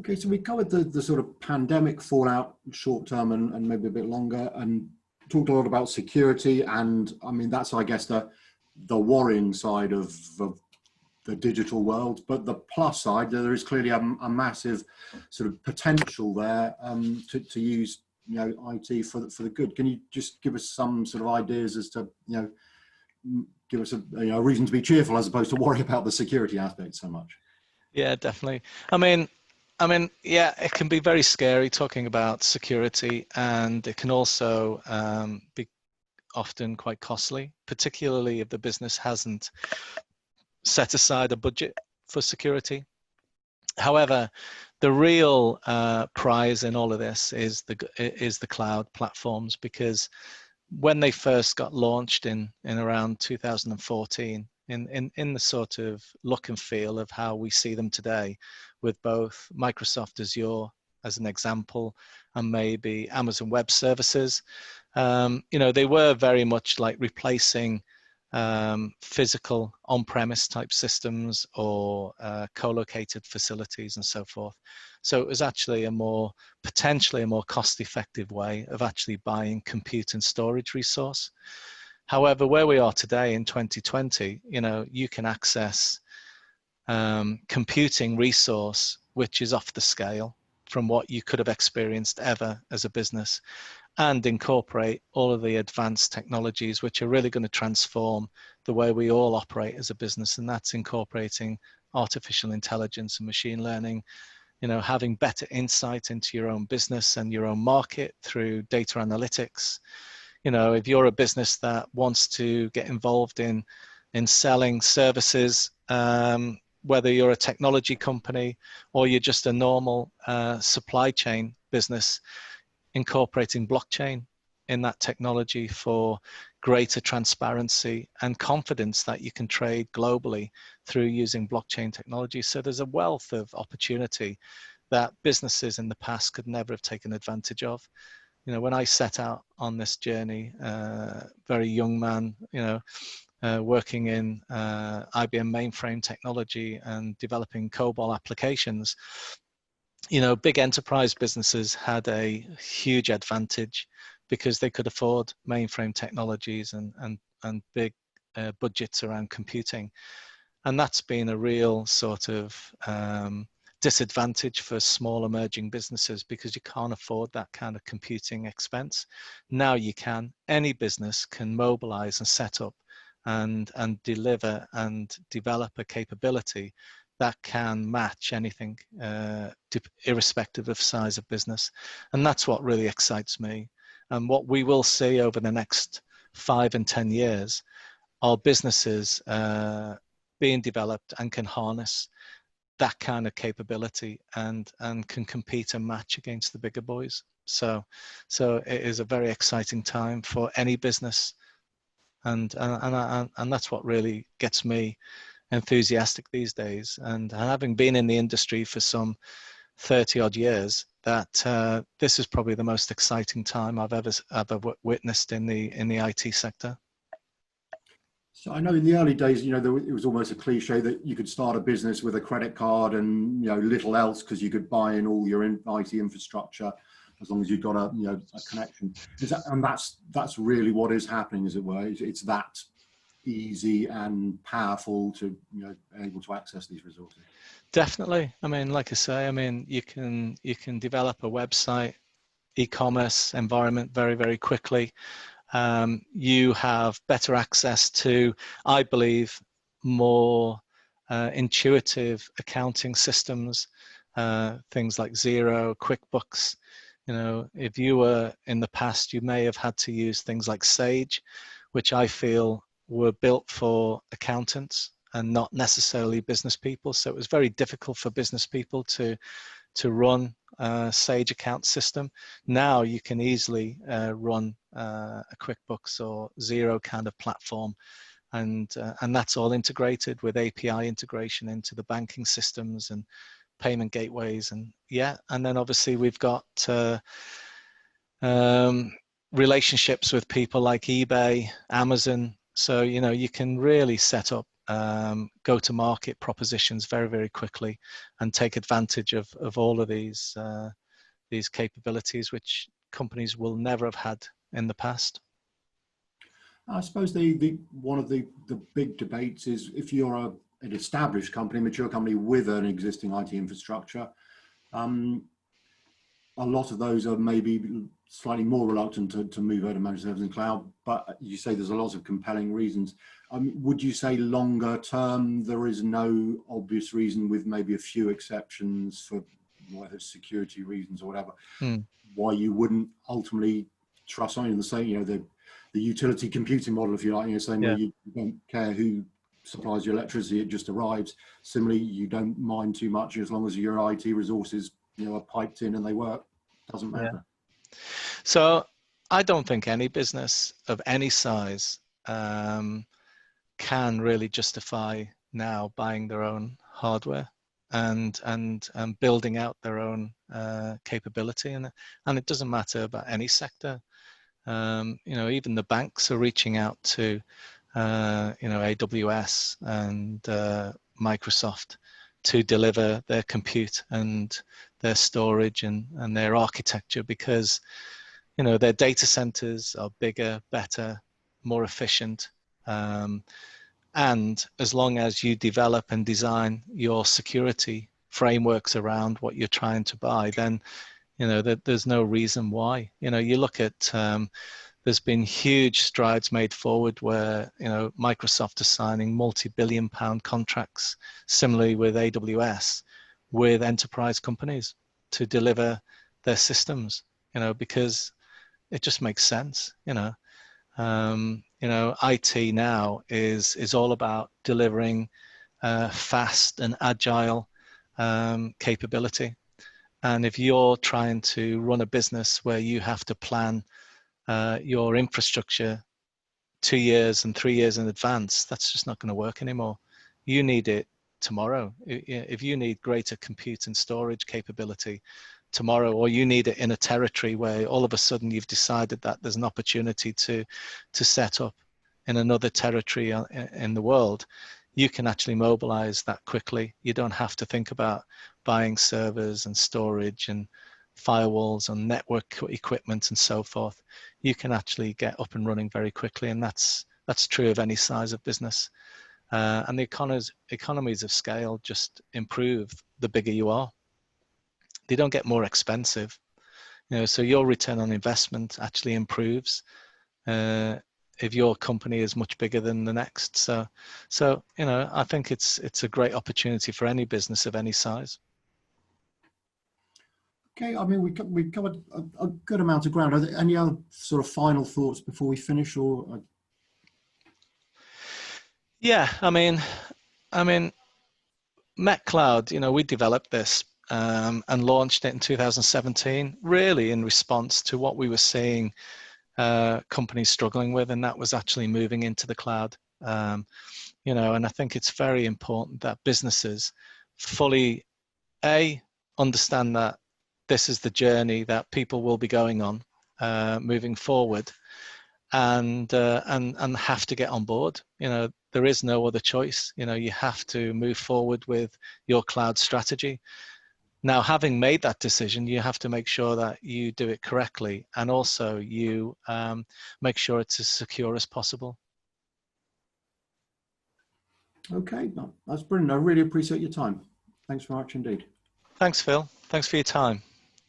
Okay, so we covered the sort of pandemic fallout, short term and maybe a bit longer, and talked a lot about security. And I mean, that's, I guess, the worrying side of the digital world. But the plus side, there is clearly a massive sort of potential there to use, you know, IT for the good. Can you just give us some sort of ideas as to, you know, give us a reason to be cheerful as opposed to worry about the security aspect so much? Yeah, definitely. I mean, yeah, it can be very scary talking about security, and it can also be often quite costly, particularly if the business hasn't set aside a budget for security. However, the real prize in all of this is the cloud platforms, because when they first got launched in around 2014, in the sort of look and feel of how we see them today, with both Microsoft Azure as an example and maybe Amazon Web Services, you know, they were very much like replacing physical on-premise type systems or co-located facilities and so forth. So it was actually potentially a more cost-effective way of actually buying compute and storage resource. However, where we are today in 2020, you know, you can access computing resource which is off the scale from what you could have experienced ever as a business, and incorporate all of the advanced technologies which are really going to transform the way we all operate as a business. And that's incorporating artificial intelligence and machine learning, you know, having better insight into your own business and your own market through data analytics. You know, if you're a business that wants to get involved in selling services, whether you're a technology company or you're just a normal supply chain business, incorporating blockchain in that technology for greater transparency and confidence that you can trade globally through using blockchain technology. So there's a wealth of opportunity that businesses in the past could never have taken advantage of. You know, when I set out on this journey, very young man, you know, working in IBM mainframe technology and developing COBOL applications, you know, big enterprise businesses had a huge advantage because they could afford mainframe technologies and big budgets around computing. And that's been a real sort of disadvantage for small emerging businesses because you can't afford that kind of computing expense. Now you can. Any business can mobilize and set up and deliver and develop a capability that can match anything, irrespective of size of business. And that's what really excites me. And what we will see over the next 5 and 10 years are businesses being developed and can harness that kind of capability and can compete and match against the bigger boys. So it is a very exciting time for any business. And that's what really gets me enthusiastic these days, and having been in the industry for some 30 odd years, that this is probably the most exciting time I've ever witnessed in the IT sector. So I know in the early days, you know, it was almost a cliche that you could start a business with a credit card and, you know, little else because you could buy in all your IT infrastructure as long as you've got a connection. And that's really what is happening, as it were. It's that easy and powerful to, you know, able to access these resources. Definitely. I mean, like I say, I mean, you can develop a website, e-commerce environment very, very quickly. You have better access to, I believe, more intuitive accounting systems, things like Xero, QuickBooks. You know, if you were in the past, you may have had to use things like Sage, which I feel were built for accountants and not necessarily business people. So it was very difficult for business people to run a Sage account system. Now you can easily run a QuickBooks or Xero kind of platform, and that's all integrated with API integration into the banking systems and payment gateways. And yeah, and then obviously we've got relationships with people like eBay, Amazon. So, you know, you can really set up go-to-market propositions very, very quickly, and take advantage of all of these capabilities which companies will never have had in the past. I suppose one of the big debates is if you're an established company, mature company with an existing IT infrastructure, a lot of those are maybe slightly more reluctant to move over to managed services and cloud, but you say there's a lot of compelling reasons. Would you say longer term, there is no obvious reason, with maybe a few exceptions for whether it's security reasons or whatever, why you wouldn't ultimately trust something in the same, the utility computing model, if you like, saying where you don't care who supplies your electricity, it just arrives. Similarly, you don't mind too much as long as your IT resources are piped in and they work. Doesn't matter. So I don't think any business of any size can really justify now buying their own hardware and building out their own capability, and it doesn't matter about any sector. Even the banks are reaching out to AWS and Microsoft to deliver their compute and their storage and their architecture, because their data centers are bigger, better, more efficient, and as long as you develop and design your security frameworks around what you're trying to buy, then there's no reason why. You look at there's been huge strides made forward where Microsoft is signing multi-billion-pound contracts, similarly with AWS, with enterprise companies to deliver their systems. Because it just makes sense. IT now is all about delivering fast and agile capability. And if you're trying to run a business where you have to plan your infrastructure 2 years and 3 years in advance, that's just not going to work anymore. You need it tomorrow. If you need greater compute and storage capability tomorrow, or you need it in a territory where all of a sudden you've decided that there's an opportunity to set up in another territory in the world, you can actually mobilize that quickly. You don't have to think about buying servers and storage and firewalls and network equipment and so forth. You can actually get up and running very quickly, and that's true of any size of business. And the economies of scale just improve the bigger you are. They don't get more expensive, so your return on investment actually improves if your company is much bigger than the next. So I think it's a great opportunity for any business of any size. Okay, I mean, we covered a good amount of ground. Are there any other sort of final thoughts before we finish, or? Yeah, I mean, METCloud, we developed this and launched it in 2017, really in response to what we were seeing companies struggling with, and that was actually moving into the cloud. And I think it's very important that businesses fully understand that this is the journey that people will be going on moving forward, and have to get on board. There is no other choice. You have to move forward with your cloud strategy. Now, having made that decision, you have to make sure that you do it correctly, and also you make sure it's as secure as possible. Okay, that's brilliant. I really appreciate your time. Thanks very much indeed. Thanks, Phil. Thanks for your time.